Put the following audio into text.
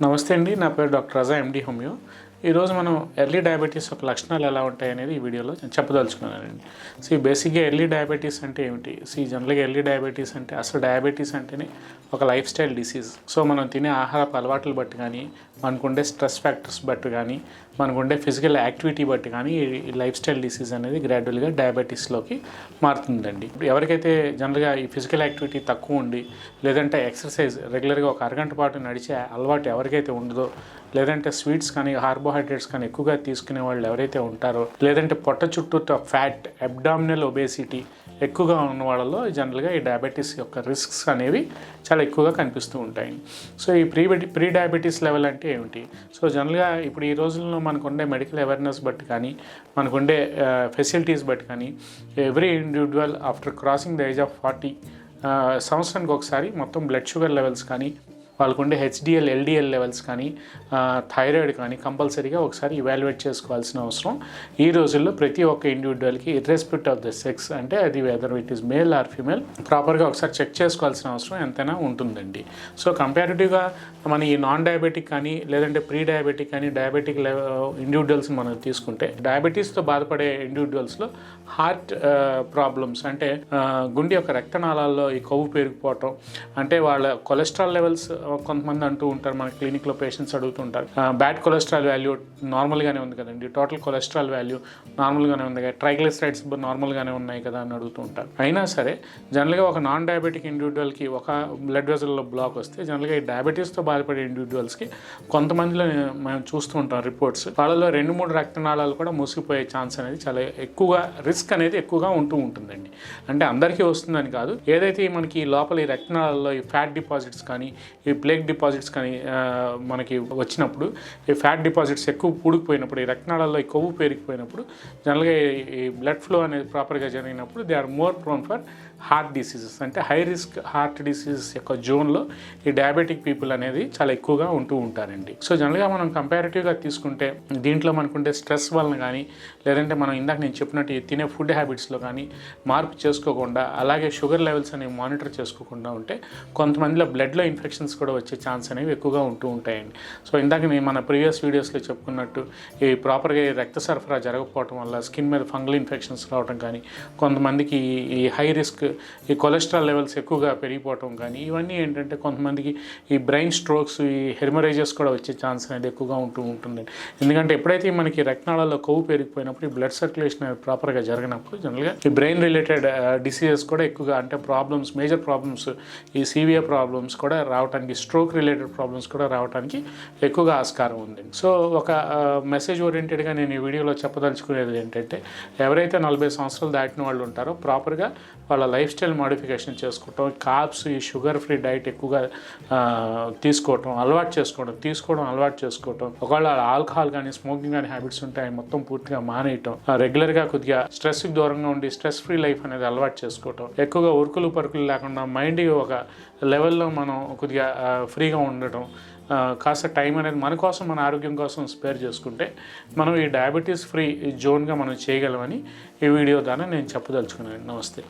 నమస్తే అండి. నా పేరు డాక్టర్ రజా ఎండి హోమియో. ఈరోజు మనం ఎర్లీ డయాబెటీస్ యొక్క లక్షణాలు ఎలా ఉంటాయి అనేది ఈ వీడియోలో చెప్పదలుచుకున్నానండి. బేసిక్గా ఎర్లీ డయాబెటీస్ అంటే ఏమిటి? జనరల్గా ఎర్లీ డయాబెటీస్ అంటే అసలు డయాబెటీస్ అంటేనే ఒక లైఫ్ స్టైల్ డిసీజ్. మనం తినే ఆహారపు అలవాట్లు బట్టి కానీ, మనకుండే స్ట్రెస్ ఫ్యాక్టర్స్ బట్టి కానీ, మనకుండే ఫిజికల్ యాక్టివిటీ బట్టి కానీ ఈ లైఫ్ స్టైల్ డిసీజ్ అనేది గ్రాడ్యువల్గా డయాబెటీస్లోకి మారుతుందండి. ఎవరికైతే జనరల్గా ఈ ఫిజికల్ యాక్టివిటీ తక్కువ ఉండి, లేదంటే ఎక్సర్సైజ్ రెగ్యులర్గా ఒక అరగంట పాటు నడిచే అలవాటు ఎవరికైతే ఉండదో, లేదంటే స్వీట్స్ కానీ కార్బోహైడ్రేట్స్ కానీ ఎక్కువగా తీసుకునే వాళ్ళు ఎవరైతే ఉంటారో, లేదంటే పొట్ట చుట్టూతో ఫ్యాట్, అబ్డామినల్ ఒబేసిటీ ఎక్కువగా ఉన్న వాళ్ళలో జనరల్గా ఈ డయాబెటీస్ యొక్క రిస్క్స్ అనేవి చాలా ఎక్కువగా కనిపిస్తూ ఉంటాయి. ఈ ప్రీ డయాబెటీస్ లెవెల్ అంటే ఏమిటి? జనరల్గా ఇప్పుడు ఈ రోజుల్లో మనకుండే మెడికల్ అవేర్నెస్ బట్టి కానీ, మనకుండే ఫెసిలిటీస్ బట్టి కానీ, every individual after crossing the age of 40 సంవత్సరానికి ఒకసారి మొత్తం బ్లడ్ షుగర్ లెవెల్స్ కానీ, వాళ్ళకుండే హెచ్డిఎల్, ఎల్డిఎల్ లెవెల్స్ కానీ, థైరాయిడ్ కానీ కంపల్సరీగా ఒకసారి ఇవాల్యుయేట్ చేసుకోవాల్సిన అవసరం ఈ రోజుల్లో ప్రతి ఒక్క ఇండివిజువల్కి ఇర్రెస్పెక్టివ్ ఆఫ్ ద సెక్స్, అంటే అది whether it is male or female, ప్రాపర్గా ఒకసారి చెక్ చేసుకోవాల్సిన అవసరం ఎంతైనా ఉంటుందండి. కంపారిటివ్గా మన ఈ నాన్ డయాబెటిక్ కానీ, లేదంటే ప్రీ డయాబెటిక్ కానీ, డయాబెటిక్ ఇండివిజువల్స్ మనం తీసుకుంటే, డయాబెటీస్తో బాధపడే ఇండివిజువల్స్లో హార్ట్ ప్రాబ్లమ్స్ అంటే గుండె యొక్క రక్తనాళాల్లో ఈ కొవ్వు పెరిగిపోవటం, అంటే వాళ్ళ కొలెస్ట్రాల్ లెవెల్స్ కొంతమంది అంటూ ఉంటారు, మన క్లినిక్లో పేషెంట్స్ అడుగుతుంటారు, బ్యాడ్ కొలెస్ట్రాల్ వాల్యూ నార్మల్గానే ఉంది కదండి, టోటల్ కొలెస్ట్రాల్ వాల్యూ నార్మల్గానే ఉంది కదా, ట్రైగ్లిసరైడ్స్ నార్మల్గానే ఉన్నాయి కదా అని అడుగుతూ ఉంటారు. అయినా సరే జనరల్గా ఒక నాన్ డయాబెటిక్ ఇండివిజువల్కి ఒక బ్లడ్ వెజల్లో బ్లాక్ వస్తే, జనరల్గా ఈ డయాబెటీస్తో బాధపడే ఇండివిజువల్స్కి కొంతమందిలో మేము చూస్తూ ఉంటాం రిపోర్ట్స్, వాళ్ళలో 2-3 రక్తనాళాలు కూడా మూసిపోయే ఛాన్స్ అనేది చాలా ఎక్కువగా, రిస్క్ అనేది ఎక్కువగా ఉంటుందండి. అంటే అందరికీ వస్తుందని కాదు, ఏదైతే మనకి లోపల ఈ రక్తనాళాల్లో ఈ ఫ్యాట్ డిపాజిట్స్ కానీ, ఈ ప్లేక్ డిపాజిట్స్ కానీ మనకి వచ్చినప్పుడు, ఈ ఫ్యాట్ డిపాజిట్స్ ఎక్కువ పూడుకుపోయినప్పుడు, ఈ రక్తనాళాల్లో ఈ కొవ్వు పెరిగిపోయినప్పుడు, జనరల్గా ఈ బ్లడ్ ఫ్లో అనేది ప్రాపర్గా జరిగినప్పుడు they are more prone for heart diseases, అంటే హై రిస్క్ హార్ట్ డిసీజెస్ యొక్క జోన్లో ఈ డయాబెటిక్ పీపుల్ అనేది చాలా ఎక్కువగా ఉంటారండి. జనరల్గా మనం కంపారిటివ్గా తీసుకుంటే దీంట్లో మనకుంటే స్ట్రెస్ వలన కానీ, లేదంటే మనం ఇందాక నేను చెప్పినట్టు తినే ఫుడ్ హ్యాబిట్స్లో కానీ మార్పు చేసుకోకుండా, అలాగే షుగర్ లెవెల్స్ అనేవి మానిటర్ చేసుకోకుండా ఉంటే కొంతమందిలో బ్లడ్లో ఇన్ఫెక్షన్స్ కూడా వచ్చే ఛాన్స్ అనేవి ఎక్కువగా ఉంటాయండి. ఇందాక నేను మన ప్రీవియస్ వీడియోస్లో చెప్పుకున్నట్టు ఈ ప్రాపర్గా రక్త సరఫరా జరగకపోవడం వల్ల స్కిన్ మీద ఫంగల్ ఇన్ఫెక్షన్స్ రావడం కానీ, కొంతమందికి ఈ హై రిస్క్ ఈ కొలెస్ట్రాల్ లెవెల్స్ ఎక్కువగా పెరిగిపోవటం కానీ, ఇవన్నీ ఏంటంటే కొంతమందికి ఈ బ్రెయిన్ స్ట్రోక్స్, ఈ హెమరేజెస్ కూడా వచ్చే ఛాన్స్ అనేది ఎక్కువగా ఉంటుందండి. ఎందుకంటే ఎప్పుడైతే మనకి రక్తనాళాల్లో కొవ్వు పెరిగిపోయినప్పుడు ఈ బ్లడ్ సర్క్యులేషన్ ప్రాపర్గా జరగనప్పుడు జనరల్గా ఈ బ్రెయిన్ రిలేటెడ్ డిసీజెస్ కూడా ఎక్కువగా, అంటే ప్రాబ్లమ్స్, మేజర్ ప్రాబ్లమ్స్, ఈ సివియర్ ప్రాబ్లమ్స్ కూడా రావడానికి, స్ట్రోక్ రిలేటెడ్ ప్రాబ్లమ్స్ కూడా రావడానికి ఎక్కువగా ఆస్కారం ఉందండి. ఒక మెసేజ్ ఓరియంటెడ్గా నేను ఈ వీడియోలో చెప్పదలుచుకునేది ఏంటంటే, ఎవరైతే 40 సంవత్సరాలు దాటిన వాళ్ళు ఉంటారో ప్రాపర్గా వాళ్ళ లైఫ్ స్టైల్ మోడిఫికేషన్ చేసుకోవటం, కార్బ్స్, ఈ షుగర్ ఫ్రీ డైట్ ఎక్కువగా తీసుకోవడం అలవాటు చేసుకోవటం, ఒకవేళ ఆల్కహాల్ కానీ, స్మోకింగ్ కానీ హ్యాబిట్స్ ఉంటాయి మొత్తం పూర్తిగా మానేయటం, రెగ్యులర్గా కొద్దిగా స్ట్రెస్కి దూరంగా ఉండి స్ట్రెస్ ఫ్రీ లైఫ్ అనేది అలవాటు చేసుకోవటం, ఎక్కువగా ఉరుకులు పరుకులు లేకుండా మైండ్ ఒక లెవెల్లో మనం కొద్దిగా ఫ్రీగా ఉండటం, కాస్త టైం అనేది మన కోసం, మన ఆరోగ్యం కోసం స్పేర్ చేసుకుంటే మనం ఈ డయాబెటీస్ ఫ్రీ జోన్గా మనం చేయగలమని ఈ వీడియో ద్వారా నేను చెప్పదలుచుకున్నాను. నమస్తే.